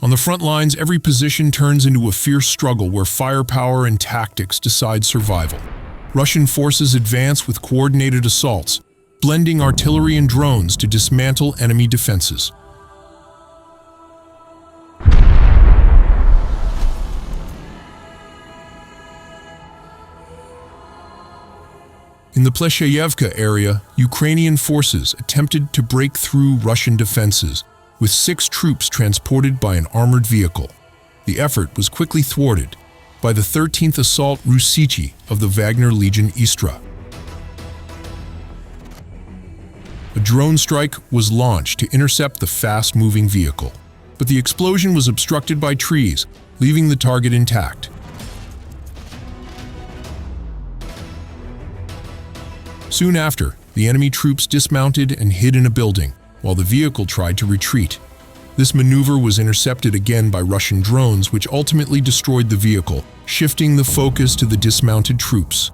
On the front lines, every position turns into a fierce struggle where firepower and tactics decide survival. Russian forces advance with coordinated assaults, blending artillery and drones to dismantle enemy defenses. In the Plescheyevka area, Ukrainian forces attempted to break through Russian defenses, with 6 troops transported by an armored vehicle. The effort was quickly thwarted by the 13th Assault Rusichi of the Wagner Legion Istra. A drone strike was launched to intercept the fast-moving vehicle, but the explosion was obstructed by trees, leaving the target intact. Soon after, the enemy troops dismounted and hid in a building, while the vehicle tried to retreat. This maneuver was intercepted again by Russian drones, which ultimately destroyed the vehicle, shifting the focus to the dismounted troops.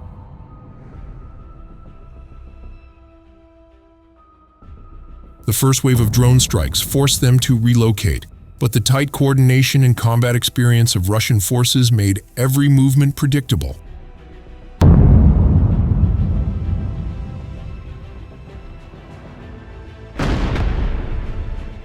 The first wave of drone strikes forced them to relocate, but the tight coordination and combat experience of Russian forces made every movement predictable.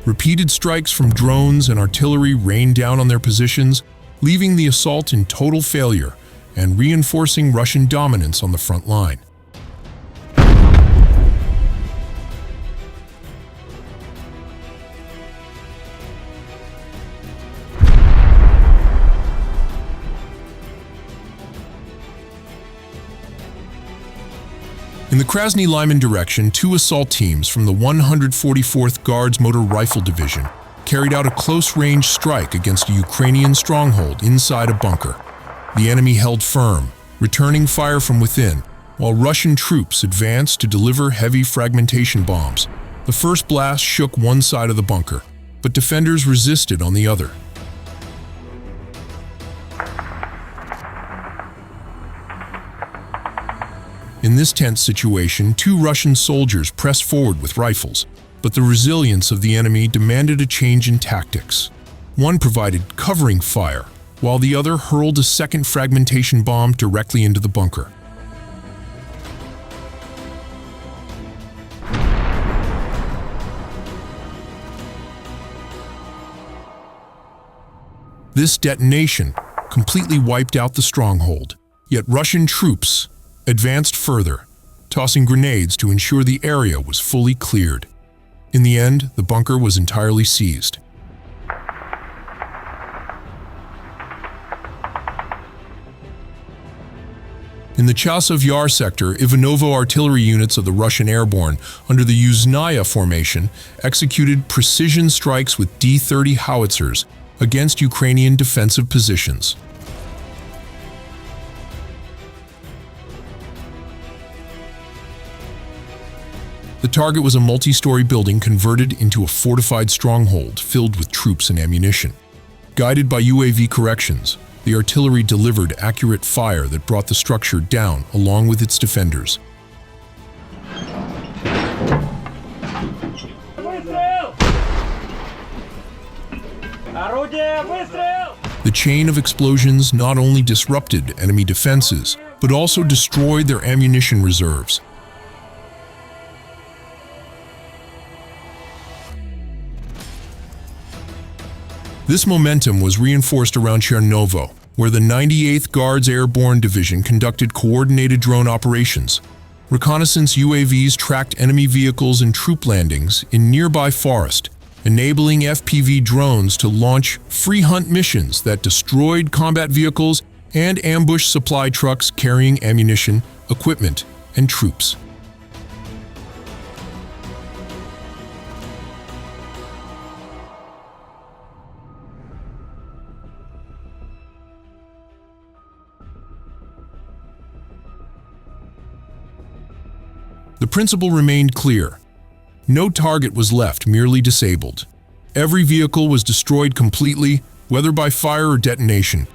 Repeated strikes from drones and artillery rained down on their positions, leaving the assault in total failure and reinforcing Russian dominance on the front line. In the Krasny-Lyman direction, 2 assault teams from the 144th Guards Motor Rifle Division carried out a close-range strike against a Ukrainian stronghold inside a bunker. The enemy held firm, returning fire from within, while Russian troops advanced to deliver heavy fragmentation bombs. The first blast shook one side of the bunker, but defenders resisted on the other. In this tense situation, 2 Russian soldiers pressed forward with rifles, but the resilience of the enemy demanded a change in tactics. One provided covering fire, while the other hurled a second fragmentation bomb directly into the bunker. This detonation completely wiped out the stronghold, yet Russian troops advanced further, tossing grenades to ensure the area was fully cleared. In the end, the bunker was entirely seized. In the Chasov Yar sector, Ivanovo artillery units of the Russian Airborne, under the Yuzhnaya formation, executed precision strikes with D-30 howitzers against Ukrainian defensive positions. The target was a multi-story building converted into a fortified stronghold filled with troops and ammunition. Guided by UAV corrections, the artillery delivered accurate fire that brought the structure down along with its defenders. The chain of explosions not only disrupted enemy defenses, but also destroyed their ammunition reserves. This momentum was reinforced around Chernovo, where the 98th Guards Airborne Division conducted coordinated drone operations. Reconnaissance UAVs tracked enemy vehicles and troop landings in nearby forest, enabling FPV drones to launch free hunt missions that destroyed combat vehicles and ambushed supply trucks carrying ammunition, equipment, and troops. The principle remained clear. No target was left merely disabled. Every vehicle was destroyed completely, whether by fire or detonation.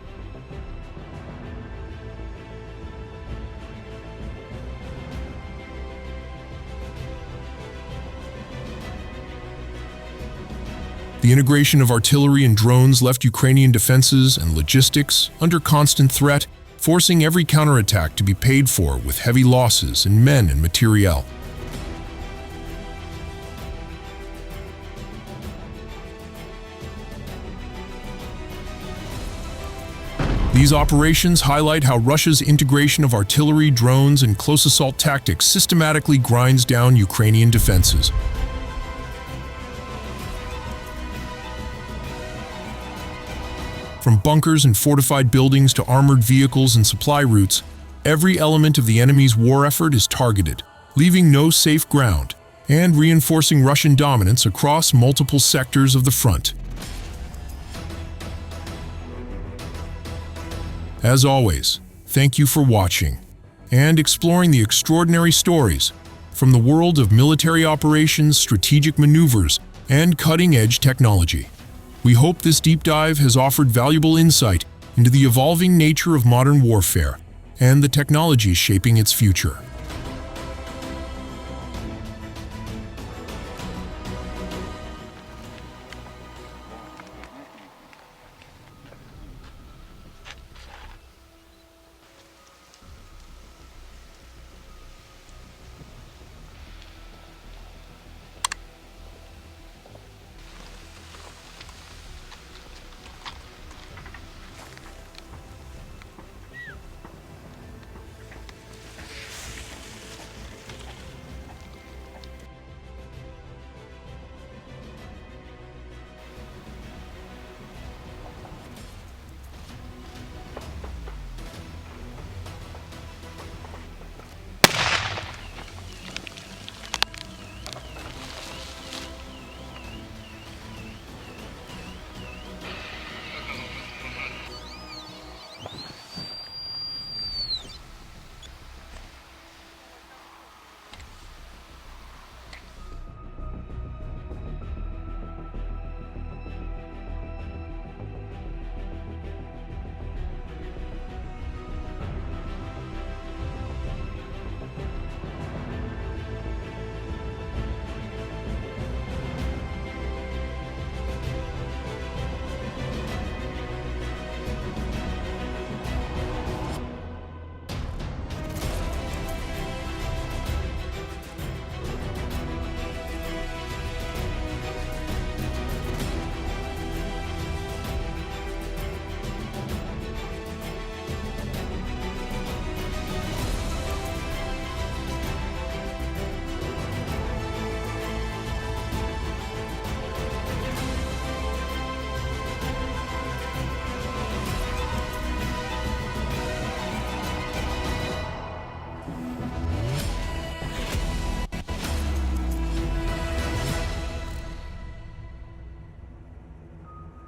The integration of artillery and drones left Ukrainian defenses and logistics under constant threat, forcing every counterattack to be paid for with heavy losses in men and materiel. These operations highlight how Russia's integration of artillery, drones, and close assault tactics systematically grinds down Ukrainian defenses. From bunkers and fortified buildings to armored vehicles and supply routes, every element of the enemy's war effort is targeted, leaving no safe ground and reinforcing Russian dominance across multiple sectors of the front. As always, thank you for watching and exploring the extraordinary stories from the world of military operations, strategic maneuvers, and cutting-edge technology. We hope this deep dive has offered valuable insight into the evolving nature of modern warfare and the technologies shaping its future.